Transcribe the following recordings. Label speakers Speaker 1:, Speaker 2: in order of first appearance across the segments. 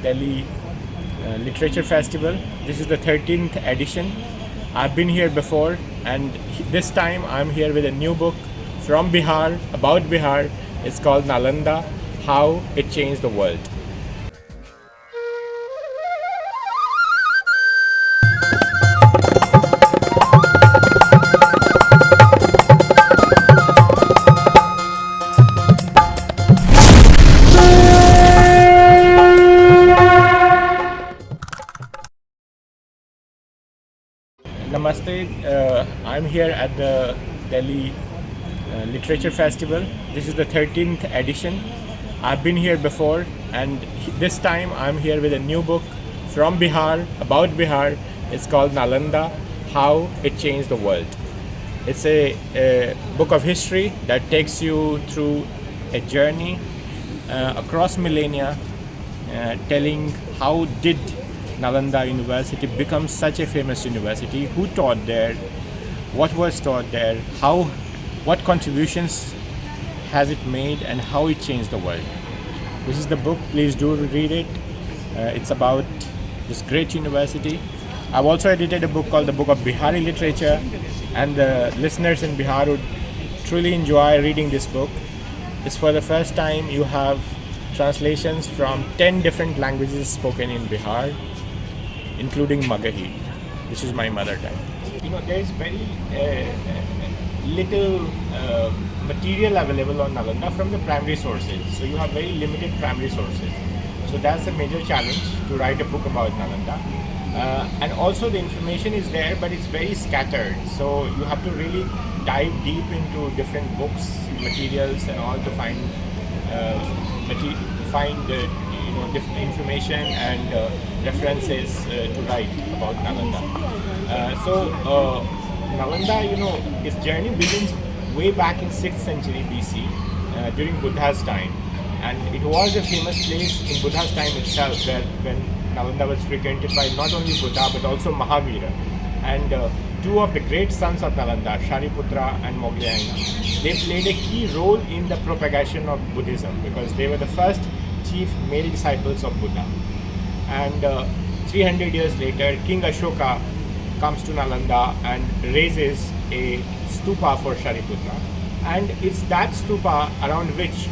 Speaker 1: Delhi Literature Festival. This is the 13th edition. I've been here before, and this time I'm here with a new book from Bihar, about Bihar. It's called Nalanda, How It Changed the World. Namaste. I'm here at the Delhi Literature Festival. This is the 13th edition. I've been here before, and this time I'm here with a new book from Bihar, about Bihar. It's called Nalanda, How It Changed the World. It's a book of history that takes you through a journey across millennia, telling how did Nalanda University become such a famous university, who taught there, what was taught there, what contributions has it made, and how it changed the world. This is the book, please do read it. It's about this great university. I've also edited a book called the Book of Bihari Literature, and the listeners in Bihar would truly enjoy reading this book. It's for the first time you have translations from 10 different languages spoken in Bihar, including Magahi, which is my mother tongue. There is very little material available on Nalanda from the primary sources. So you have very limited primary sources. So that's a major challenge to write a book about Nalanda. And also the information is there, but it's very scattered. So you have to really dive deep into different books, materials, and all to find different information and references to write about Nalanda. Nalanda, its journey begins way back in 6th century BC during Buddha's time, and it was a famous place in Buddha's time itself, where when Nalanda was frequented by not only Buddha but also Mahavira, and two of the great sons of Nalanda, Shariputra and Mogglayana. They played a key role in the propagation of Buddhism because they were the first chief male disciples of Buddha. And 300 years later, King Ashoka comes to Nalanda and raises a stupa for Shariputra. And it's that stupa around which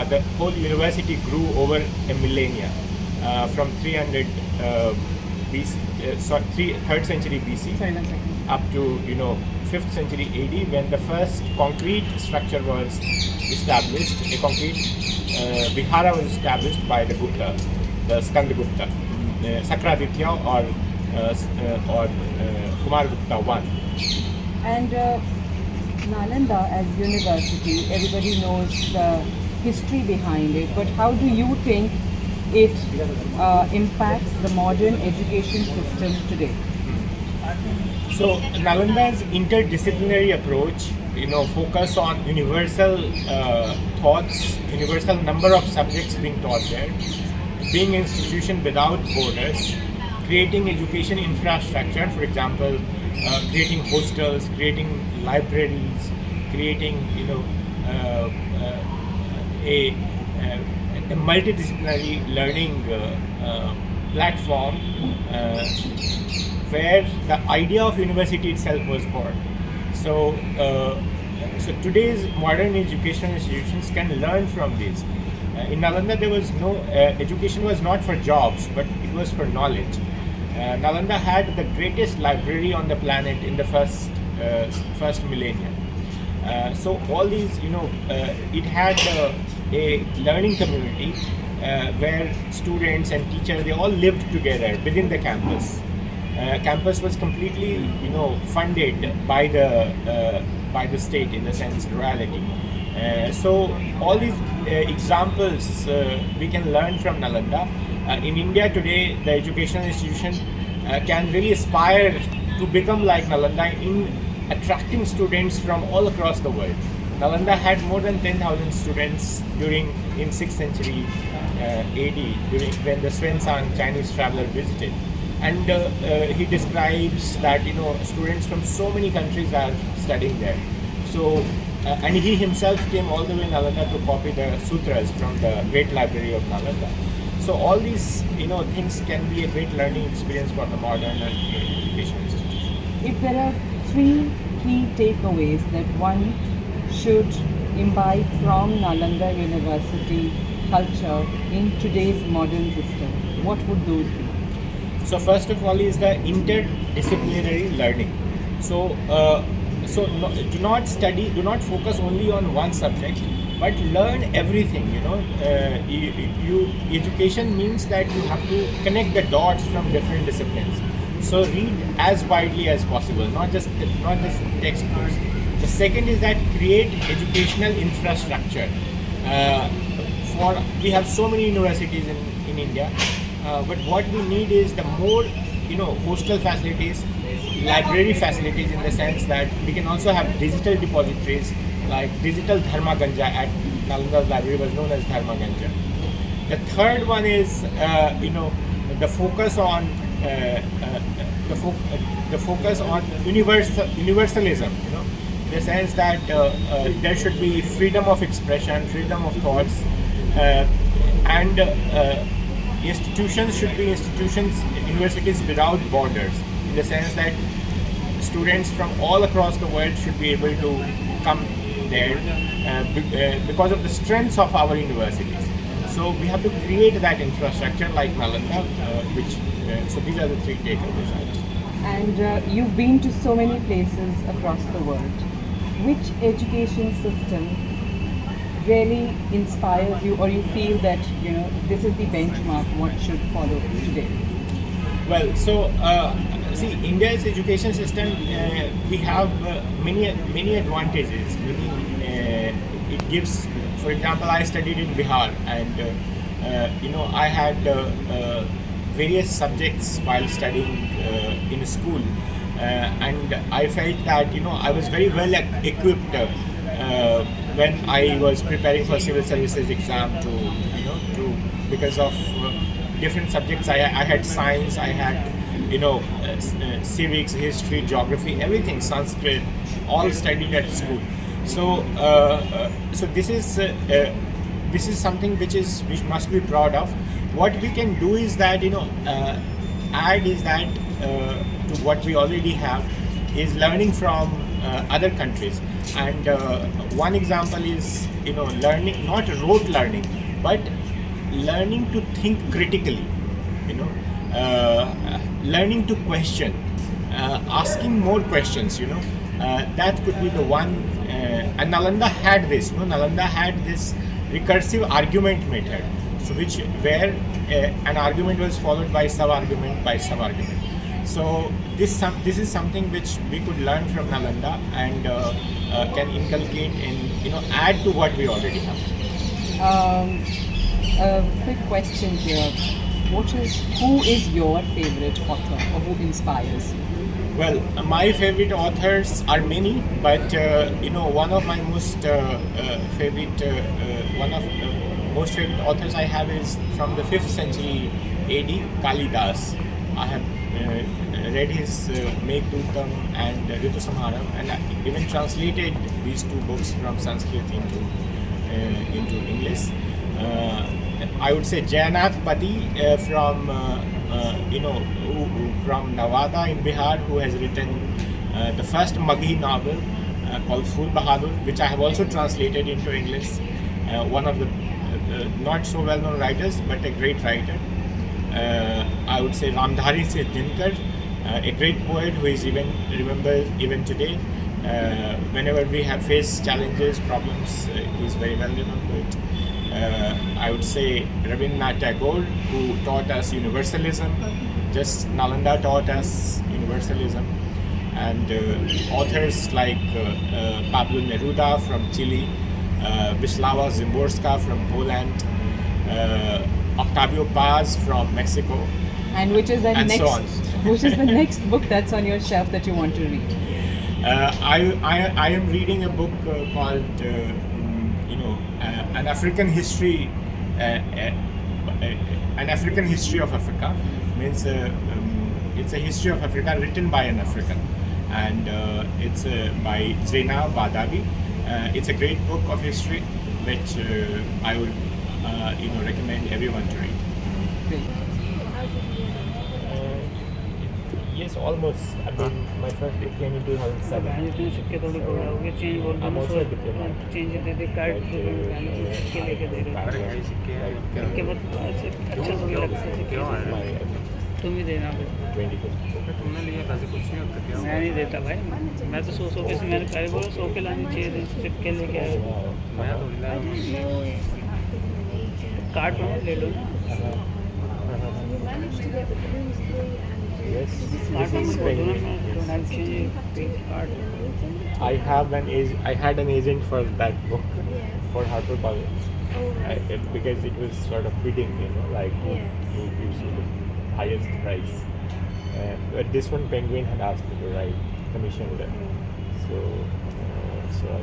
Speaker 1: the whole university grew over a millennia, from 300 BC, 3rd century BC up to 5th century AD, when the first concrete structure was established. A concrete vihara was established by the Gupta, the Skanda Gupta, Sakraditya or Kumar Gupta I.
Speaker 2: And Nalanda as university, everybody knows the history behind it, but how do you think it impacts the modern education system today?
Speaker 1: So Nalanda's interdisciplinary approach, focus on universal thoughts, universal number of subjects being taught there, being an institution without borders, creating education infrastructure, for example, creating hostels, creating libraries, creating a multidisciplinary learning platform where the idea of university itself was born. So today's modern educational institutions can learn from this. In Nalanda, there was no education was not for jobs, but it was for knowledge. Nalanda had the greatest library on the planet in the first millennium. So all these, it had a learning community where students and teachers, they all lived together within the campus. Campus was completely, funded by the state, in the sense royalty. So all these examples we can learn from Nalanda. In India today, the educational institution can really aspire to become like Nalanda in attracting students from all across the world. Nalanda had more than 10,000 students in 6th century AD, when the Xuanzang Chinese traveler visited. And he describes that students from so many countries are studying there. So and he himself came all the way to Nalanda to copy the sutras from the great library of Nalanda. So all these things can be a great learning experience for the modern education institution.
Speaker 2: If there are three key takeaways that one should imbibe from Nalanda University culture in today's modern system, what would those be?
Speaker 1: So first of all is the interdisciplinary learning. So do not focus only on one subject, but learn everything. Education means that you have to connect the dots from different disciplines. So read as widely as possible, not just textbooks. The second is that create educational infrastructure. We have so many universities in India, but what we need is the more hostel facilities, library facilities, in the sense that we can also have digital depositories like digital Dharma Ganja. At Nalanda's library was known as Dharma Ganja. The third one is the focus on universalism. In the sense that there should be freedom of expression, freedom of thoughts, and institutions should be universities without borders, in the sense that students from all across the world should be able to come there because of the strengths of our universities. So we have to create that infrastructure like Nalanda, so these are the three takeaways.
Speaker 2: And you've been to so many places across the world. Which education system really inspires you, or you feel that this is the benchmark what should follow today?
Speaker 1: Well, so see, India's education system, we have many advantages. It gives, for example, I studied in Bihar, and I had various subjects while studying in school, and I felt that I was very well equipped when I was preparing for civil services exam because of different subjects. I had science, I had civics, history, geography, everything, Sanskrit, all studied at school. So this is something which must be proud of. What we can do is that add is that to what we already have is learning from other countries. And one example is learning, not rote learning, but learning to think critically. Learning to question, asking more questions. That could be the one. And Nalanda had this. Nalanda had this recursive argument method, so where an argument was followed by sub-argument by sub-argument. So this is something which we could learn from Nalanda and can inculcate in add to what we already have.
Speaker 2: A quick question here. Who is your favorite author, or who inspires you?
Speaker 1: Well, my favorite authors are many, but one of my most favorite authors I have is from the 5th century AD, Kalidas. I have read his Meghdootam and Ritu Samharam, and I even translated these two books from Sanskrit into English. I would say Jayanath Pati from Nawada in Bihar, who has written the first Maghi novel called Phul Bahadur, which I have also translated into English. One of the not so well-known writers, but a great writer. I would say Ramdhari Se Dinkar, a great poet who is remembered even today. Whenever we have faced challenges, problems, he is very well remembered. I would say Rabindranath Tagore, who taught us universalism. Just Nalanda taught us universalism. And authors like Pablo Neruda from Chile, Wisława Szymborska from Poland, Octavio Paz from Mexico,
Speaker 2: and which is the
Speaker 1: and
Speaker 2: next
Speaker 1: so on.
Speaker 2: which is the next book that's on your shelf that you want to read?
Speaker 1: I am reading a book called an African history of Africa. Means it's a history of Africa written by an African, and it's by Zena Badawi. It's a great book of history which I would recommend everyone to read. almost. I mean, my first book came in 2007.
Speaker 3: तुम सिक्के थोड़े बोल रहे हो change बोल
Speaker 1: I'm
Speaker 3: दो
Speaker 1: also a diplomat.
Speaker 3: Change they they card से सिक्के लेके दे रहे हो सिक्के बहुत अच्छा थोड़ी लगता है सिक्के तुम ही देना भाई
Speaker 4: तुमने लिया पैसे कुछ नहीं होता क्या
Speaker 3: मैं नहीं देता भाई मैं तो 100 के से मैंने पहले बोला 100 के लाने चाहिए थे सिक्के लेके आए
Speaker 4: मैं थोड़ी लाया
Speaker 3: कार्ड में ले लो ना
Speaker 5: You managed to get the Bloomsbury and
Speaker 1: Yes,
Speaker 3: card
Speaker 1: this
Speaker 3: में
Speaker 1: is
Speaker 3: बोल दो ना
Speaker 1: penguin.
Speaker 3: मैं don't have change card
Speaker 1: I have I had an agent for that book,
Speaker 5: Yes.
Speaker 1: for HarperCollins,
Speaker 5: Oh, right.
Speaker 1: because it was sort of bidding, like
Speaker 5: Yes.
Speaker 1: who gives you the highest price. But this one, Penguin had asked me to write, commissioned it. So I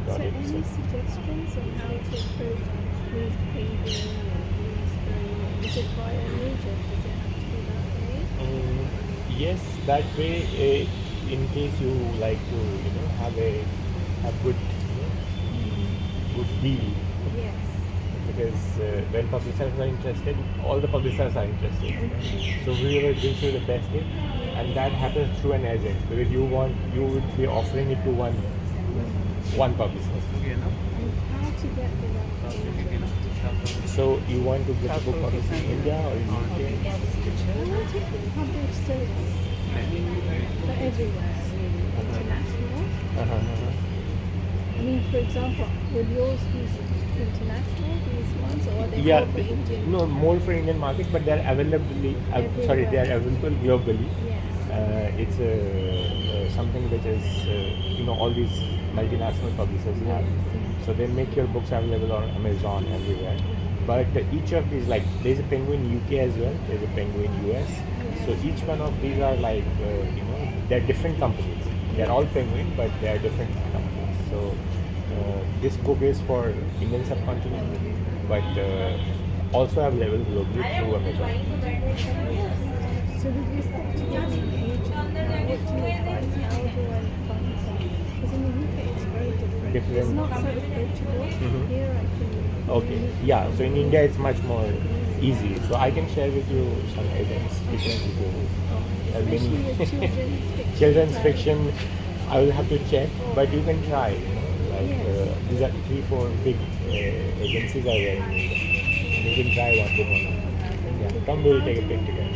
Speaker 1: got
Speaker 5: So
Speaker 1: it.
Speaker 5: any suggestions on how to approach Blues Penguin or Bloomsbury? Is it via an agent? Does it have to be that way?
Speaker 1: Yes, that way, in case you like to, have good, good deal.
Speaker 5: Yes.
Speaker 1: Because when publishers are interested, all the publishers are interested. So whoever gives you the best deal, and that happens through an agent, because you would be offering it to one publisher.
Speaker 5: And how to get the right agent?
Speaker 1: So you want to get a book published in India or in UK?
Speaker 5: I want it published so it's for everywhere, really, international. I mean, for example, will yours be international, these ones, or are they
Speaker 1: Yeah,
Speaker 5: more for Indian?
Speaker 1: no, more for Indian market, but they're available. They are available globally.
Speaker 5: Yes.
Speaker 1: It's something which is all these multinational publishers have. So they make your books available on Amazon everywhere. But each of these, like there's a Penguin UK as well, there's a Penguin US. So each one of these are like they're different companies. They're all Penguin, but they are different companies. So this book is for Indian subcontinent, but also available globally through Amazon.
Speaker 5: So with respect to getting an agent, what do you advise? How do I find some? Because in the UK it's very different. It's
Speaker 1: Different.
Speaker 5: not so approachable. Here I can.
Speaker 1: Okay, yeah. So in India it's much more easy. So I can share with you some agents which ones you do.
Speaker 5: Especially with children's fiction.
Speaker 1: Children's fiction, I will have to check, but you can try. These are 3-4 big agencies are there in India. You can try one. Yeah, come, we'll take a pic together.